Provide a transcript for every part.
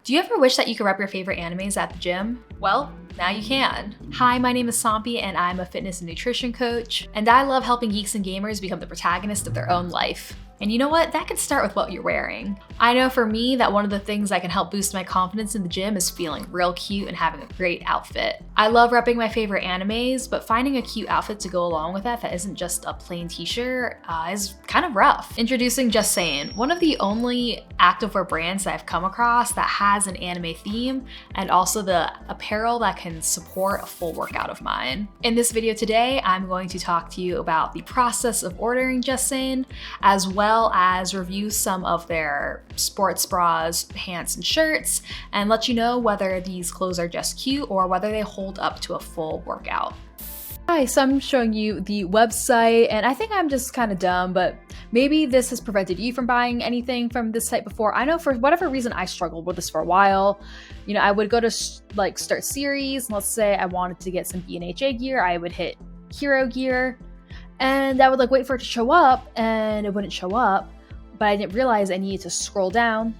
Do you ever wish that you could rep your favorite animes at the gym? Well, now you can. Hi, my name is Sampi and I'm a fitness and nutrition coach, and I love helping geeks and gamers become the protagonist of their own life. And you know what? That can start with what you're wearing. I know for me that one of the things that can help boost my confidence in the gym is feeling real cute and having a great outfit. I love repping my favorite animes, but finding a cute outfit to go along with that isn't just a plain t-shirt is kind of rough. Introducing Just Saiyan, one of the only activewear brands that I've come across that has an anime theme and also the apparel that can support a full workout of mine. In this video today, I'm going to talk to you about the process of ordering Just Saiyan, as well as review some of their sports bras, pants, and shirts, and let you know whether these clothes are just cute or whether they hold up to a full workout. Hi, so I'm showing you the website, and I think I'm just kind of dumb, but maybe this has prevented you from buying anything from this site before. I know for whatever reason I struggled with this for a while. You know, I would go to start series, and let's say I wanted to get some B&HA gear, I would hit Hero Gear, and I would wait for it to show up, and it wouldn't show up, but I didn't realize I needed to scroll down,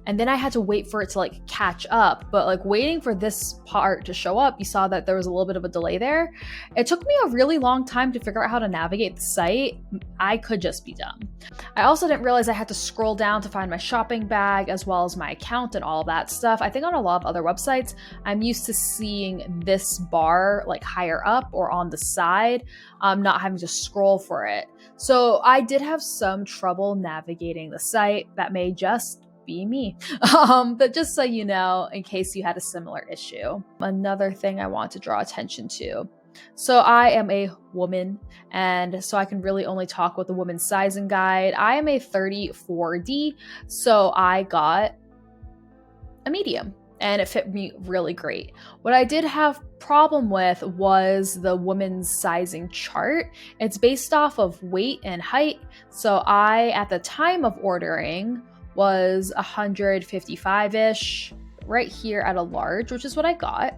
and then I had to wait for it to catch up. But waiting for this part to show up, you saw that there was a little bit of a delay there. It took me a really long time to figure out how to navigate the site. I could just be dumb. I also didn't realize I had to scroll down to find my shopping bag as well as my account and all that stuff. I think on a lot of other websites, I'm used to seeing this bar higher up or on the side, not having to scroll for it. So I did have some trouble navigating the site. That may just be me. But just so you know, in case you had a similar issue. Another thing I want to draw attention to. So I am a woman, and so I can really only talk with the woman's sizing guide. I am a 34D, so I got a medium, and it fit me really great. What I did have problem with was the women's sizing chart. It's based off of weight and height. So I, at the time of ordering, was 155-ish, right here at a large, which is what I got.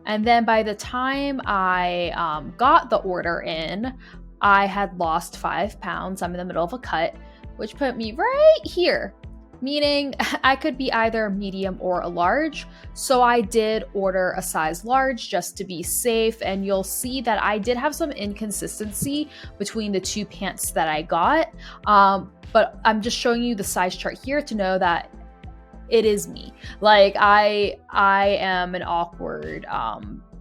And then by the time I got the order in, I had lost 5 pounds. I'm in the middle of a cut, which put me right here, meaning I could be either medium or a large. So I did order a size large just to be safe, and you'll see that I did have some inconsistency between the two pants that I got. But I'm just showing you the size chart here to know that it is me. I am an awkward,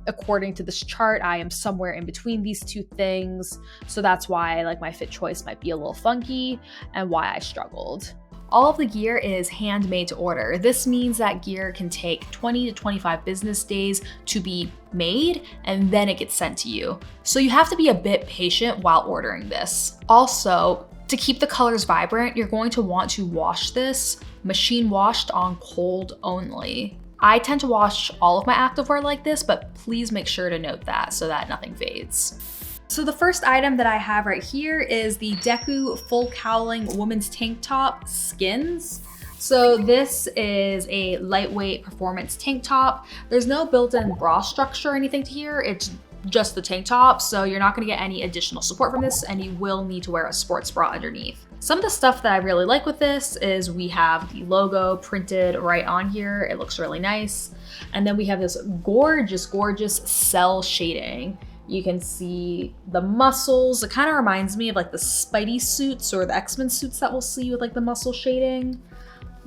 according to this chart, I am somewhere in between these two things. So that's why my fit choice might be a little funky and why I struggled. All of the gear is handmade to order. This means that gear can take 20 to 25 business days to be made, and then it gets sent to you. So you have to be a bit patient while ordering this. Also, to keep the colors vibrant, you're going to want to wash this machine washed on cold only. I tend to wash all of my activewear like this, but please make sure to note that so that nothing fades. So the first item that I have right here is the Deku Full Cowling Women's Tank Top Skins. So this is a lightweight performance tank top. There's no built-in bra structure or anything to here. It's just the tank top, so you're not gonna get any additional support from this, and you will need to wear a sports bra underneath. Some of the stuff that I really like with this is we have the logo printed right on here. It looks really nice. And then we have this gorgeous cell shading. You can see the muscles. It kind of reminds me of the Spidey suits or the X-Men suits that we'll see with the muscle shading.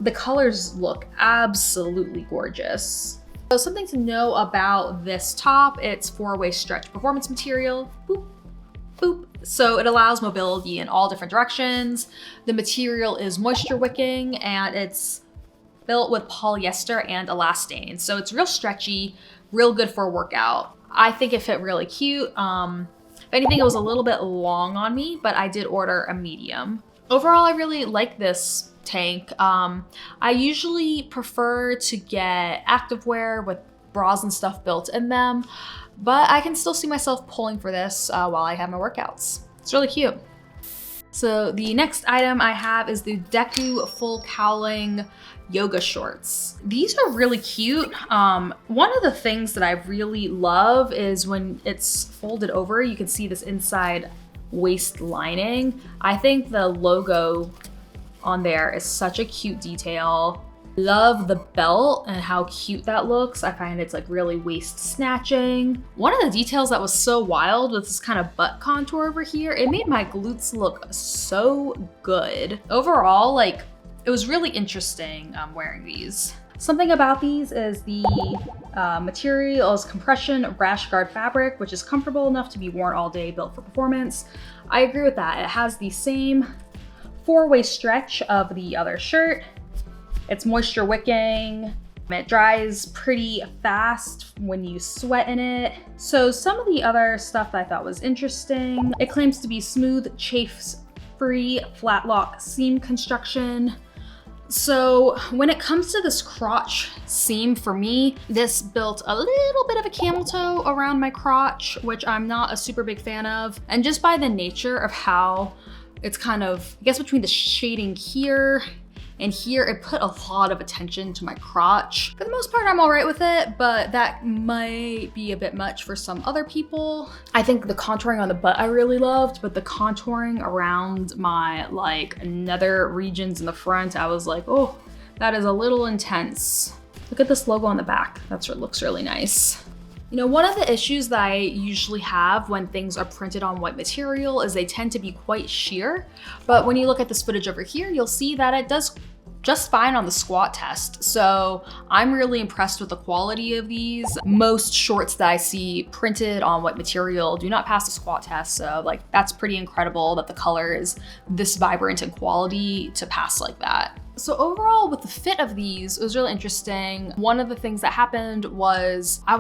The colors look absolutely gorgeous. So something to know about this top, it's 4-way stretch performance material. Boop, boop. So it allows mobility in all different directions. The material is moisture wicking, and it's built with polyester and elastane. So it's real stretchy, real good for a workout. I think it fit really cute. If anything, it was a little bit long on me, but I did order a medium. Overall, I really like this tank. I usually prefer to get activewear with bras and stuff built in them, but I can still see myself pulling for this while I have my workouts. It's really cute. So the next item I have is the Deku Full Cowling Yoga Shorts. These are really cute. One of the things that I really love is when it's folded over, you can see this inside waist lining. I think the logo on there is such a cute detail. Love the belt and how cute that looks. I find it's like really waist snatching. One of the details that was so wild was this kind of butt contour over here. It made my glutes look so good. Overall, like, it was really interesting wearing these. Something about these is the material is compression rash guard fabric, which is comfortable enough to be worn all day, built for performance. I agree with that. It has the same 4-way stretch of the other shirt. It's moisture wicking. It dries pretty fast when you sweat in it. So some of the other stuff that I thought was interesting, it claims to be smooth, chafe-free, flat lock seam construction. So when it comes to this crotch seam, for me, this built a little bit of a camel toe around my crotch, which I'm not a super big fan of. And just by the nature of how it's kind of, I guess between the shading here and here, it put a lot of attention to my crotch. For the most part, I'm all right with it, but that might be a bit much for some other people. I think the contouring on the butt I really loved, but the contouring around my like nether regions in the front, I was like, oh, that is a little intense. Look at this logo on the back. That looks really nice. You know, one of the issues that I usually have when things are printed on white material is they tend to be quite sheer. But when you look at this footage over here, you'll see that it does just fine on the squat test. So I'm really impressed with the quality of these. Most shorts that I see printed on white material do not pass the squat test. So like, that's pretty incredible that the color is this vibrant and quality to pass like that. So overall, with the fit of these, it was really interesting. One of the things that happened was I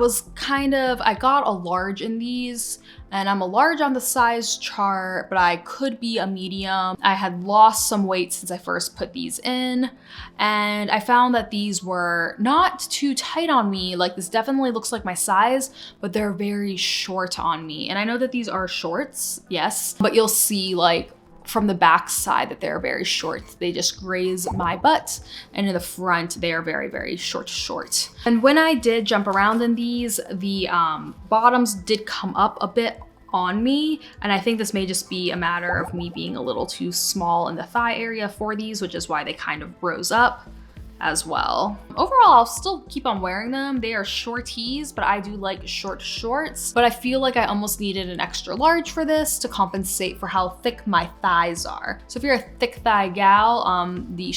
got a large in these, and I'm a large on the size chart, but I could be a medium. I had lost some weight since I first put these in, and I found that these were not too tight on me. Like, this definitely looks like my size, but they're very short on me. And I know that these are shorts, yes, but you'll see like from the back side that they're very short. They just graze my butt, and in the front, they are very, very short. And when I did jump around in these, the bottoms did come up a bit on me, and I think this may just be a matter of me being a little too small in the thigh area for these, which is why they kind of rose up as well. Overall, I'll still keep on wearing them. They are shorties, but I do like short shorts. But I feel like I almost needed an extra large for this to compensate for how thick my thighs are. So if you're a thick thigh gal, the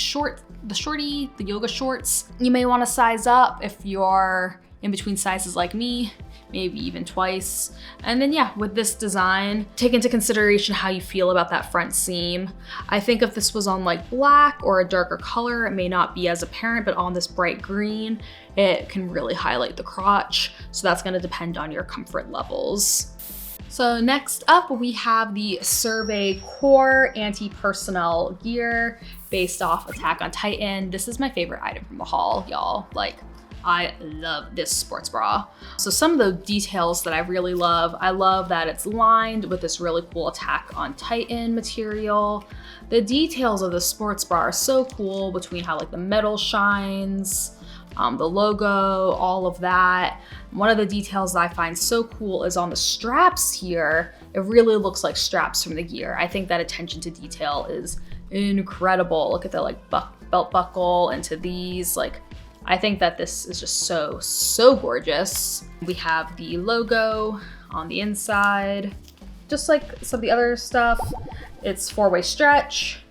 yoga shorts, you may want to size up. If you're in between sizes like me, maybe even twice. And then yeah, with this design, take into consideration how you feel about that front seam. I think if this was on like black or a darker color, it may not be as apparent, but on this bright green, it can really highlight the crotch. So that's gonna depend on your comfort levels. So next up, we have the Survey Core Anti-Personnel Gear based off Attack on Titan. This is my favorite item from the haul, y'all. Like, I love this sports bra. So some of the details that I really love, I love that it's lined with this really cool Attack on Titan material. The details of the sports bra are so cool, between how like the metal shines, the logo, all of that. One of the details that I find so cool is on the straps here. It really looks like straps from the gear. I think that attention to detail is incredible. Look at the like belt buckle into these, like, I think that this is just so gorgeous. We have the logo on the inside. Just like some of the other stuff, it's 4-way stretch.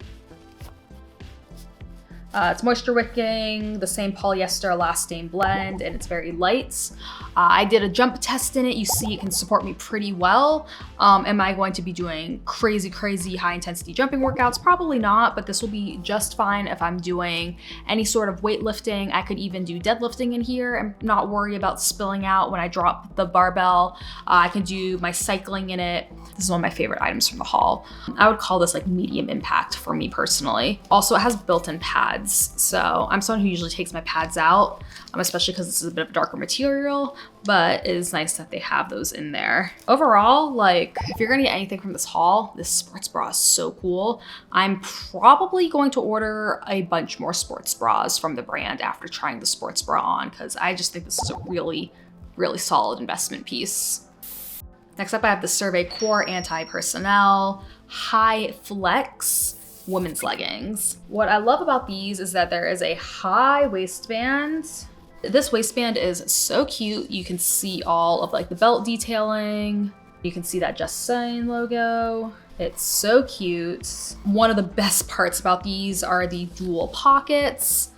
It's moisture wicking, the same polyester elastane blend, and it's very light. I did a jump test in it. You see it can support me pretty well. Am I going to be doing crazy high intensity jumping workouts? Probably not, but this will be just fine if I'm doing any sort of weightlifting. I could even do deadlifting in here and not worry about spilling out when I drop the barbell. I can do my cycling in it. This is one of my favorite items from the haul. I would call this like medium impact for me personally. Also, it has built-in pads. So I'm someone who usually takes my pads out, especially because this is a bit of a darker material, but it is nice that they have those in there. Overall, like, if you're gonna get anything from this haul, this sports bra is so cool. I'm probably going to order a bunch more sports bras from the brand after trying the sports bra on, because I just think this is a really solid investment piece. Next up, I have the Survey Core Anti-Personnel High Flex. women's leggings. What I love about these is that there is a high waistband. This waistband is so cute. You can see all of like the belt detailing. You can see that Just Saiyan logo. It's so cute. One of the best parts about these are the dual pockets.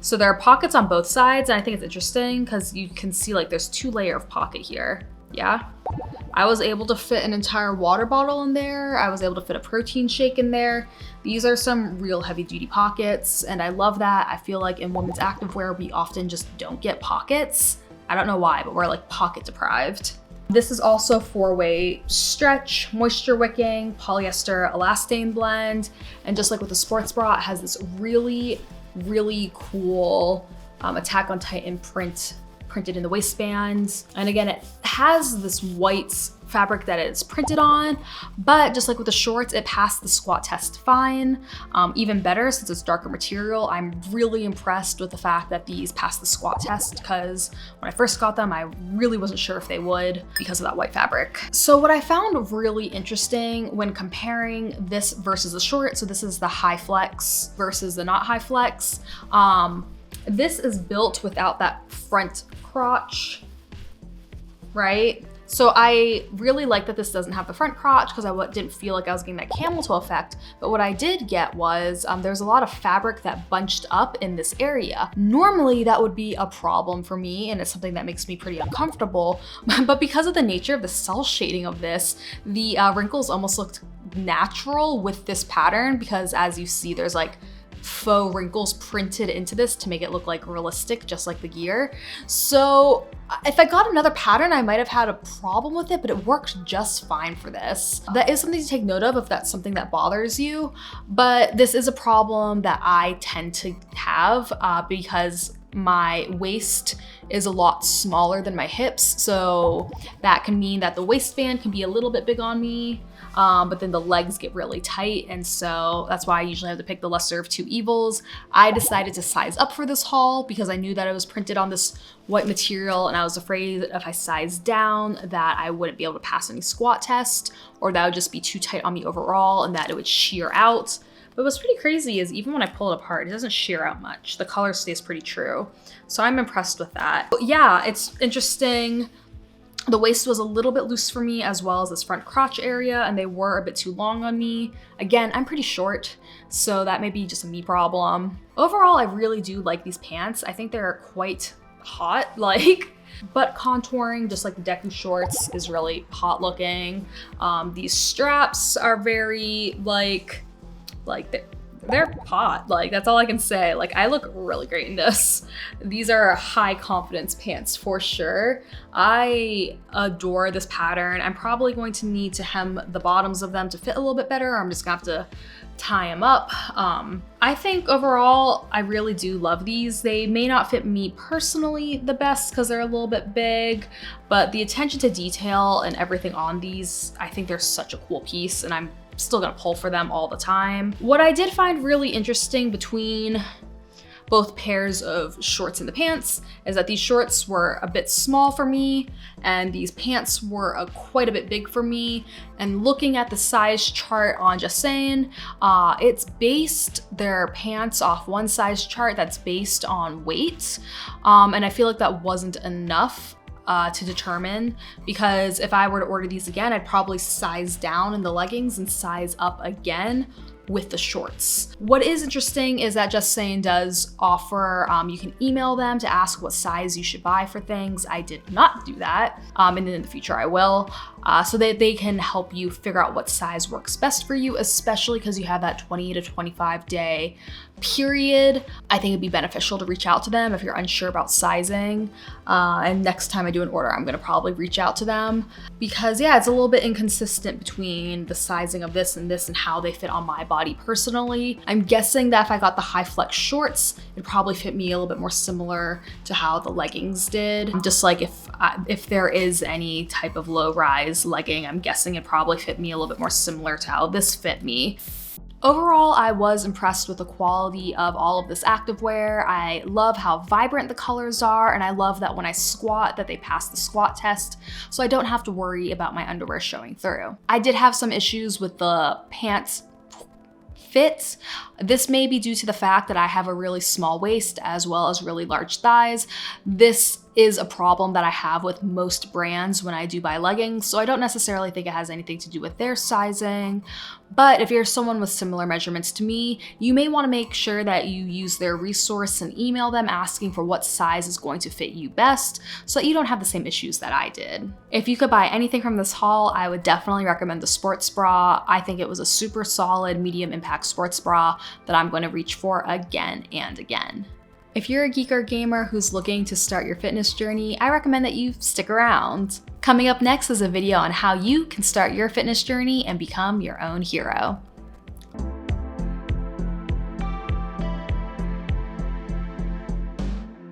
So there are pockets on both sides, and I think it's interesting because you can see like there's 2-layer of pocket here. Yeah. I was able to fit an entire water bottle in there. I was able to fit a protein shake in there. These are some real heavy duty pockets, and I love that. I feel like in women's activewear, we often just don't get pockets. I don't know why, but we're like pocket deprived. This is also 4-way stretch, moisture wicking, polyester elastane blend. And just like with the sports bra, it has this really cool Attack on Titan printed in the waistband. And again, it has this white fabric that it's printed on, but just like with the shorts, it passed the squat test fine. Even better since it's darker material. I'm really impressed with the fact that these passed the squat test, because when I first got them, I really wasn't sure if they would because of that white fabric. So what I found really interesting when comparing this versus the short, so this is the high flex versus the not high flex. This is built without that front crotch, right? So I really like that this doesn't have the front crotch because I didn't feel like I was getting that camel toe effect. But what I did get was there's a lot of fabric that bunched up in this area. Normally that would be a problem for me, and it's something that makes me pretty uncomfortable. But because of the nature of the cell shading of this, the wrinkles almost looked natural with this pattern, because as you see, there's like faux wrinkles printed into this to make it look like realistic, just like the gear. So if I got another pattern, I might have had a problem with it, but it worked just fine for this. That is something to take note of if that's something that bothers you, but this is a problem that I tend to have because my waist is a lot smaller than my hips. So that can mean that the waistband can be a little bit big on me. But then the legs get really tight, and so that's why I usually have to pick the lesser of two evils. I decided to size up for this haul because I knew that it was printed on this white material, and I was afraid that if I sized down that I wouldn't be able to pass any squat test, or that would just be too tight on me overall and that it would shear out. But what's pretty crazy is even when I pull it apart, it doesn't shear out much. The color stays pretty true. So I'm impressed with that. But yeah, it's interesting. The waist was a little bit loose for me, as well as this front crotch area, and they were a bit too long on me. Again, I'm pretty short, so that may be just a me problem. Overall, I really do like these pants. I think they're quite hot, like butt contouring, just like the Deku shorts is really hot looking. These straps are very like they're hot, like that's all I can say. Like I look really great in this. These are high confidence pants for sure. I adore this pattern. I'm probably going to need to hem the bottoms of them to fit a little bit better, or I'm just gonna have to tie them up. I think overall, I really do love these. They may not fit me personally the best because they're a little bit big, but the attention to detail and everything on these, I think they're such a cool piece, and I'm still gonna pull for them all the time. What I did find really interesting between both pairs of shorts and the pants is that these shorts were a bit small for me and these pants were quite a bit big for me. And looking at the size chart on Just Saiyan, it's based their pants off one size chart that's based on weight. And I feel like that wasn't enough to determine, because if I were to order these again, I'd probably size down in the leggings and size up again with the shorts. What is interesting is that Just Saiyan does offer, you can email them to ask what size you should buy for things. I did not do that, and in the future I will, so that they can help you figure out what size works best for you, especially because you have that 20 to 25 day period. I think it'd be beneficial to reach out to them if you're unsure about sizing. And next time I do an order, I'm gonna probably reach out to them because yeah, it's a little bit inconsistent between the sizing of this and how they fit on my body personally. I'm guessing that if I got the high flex shorts, it'd probably fit me a little bit more similar to how the leggings did. Just like if there is any type of low rise legging, I'm guessing it'd probably fit me a little bit more similar to how this fit me. Overall, I was impressed with the quality of all of this activewear. I love how vibrant the colors are, and I love that when I squat that they pass the squat test, so I don't have to worry about my underwear showing through. I did have some issues with the pants fit. This may be due to the fact that I have a really small waist as well as really large thighs. This is a problem that I have with most brands when I do buy leggings, so I don't necessarily think it has anything to do with their sizing. But if you're someone with similar measurements to me, you may want to make sure that you use their resource and email them asking for what size is going to fit you best so that you don't have the same issues that I did. If you could buy anything from this haul, I would definitely recommend the sports bra. I think it was a super solid medium impact sports bra that I'm going to reach for again and again. If you're a geek or gamer who's looking to start your fitness journey, I recommend that you stick around. Coming up next is a video on how you can start your fitness journey and become your own hero.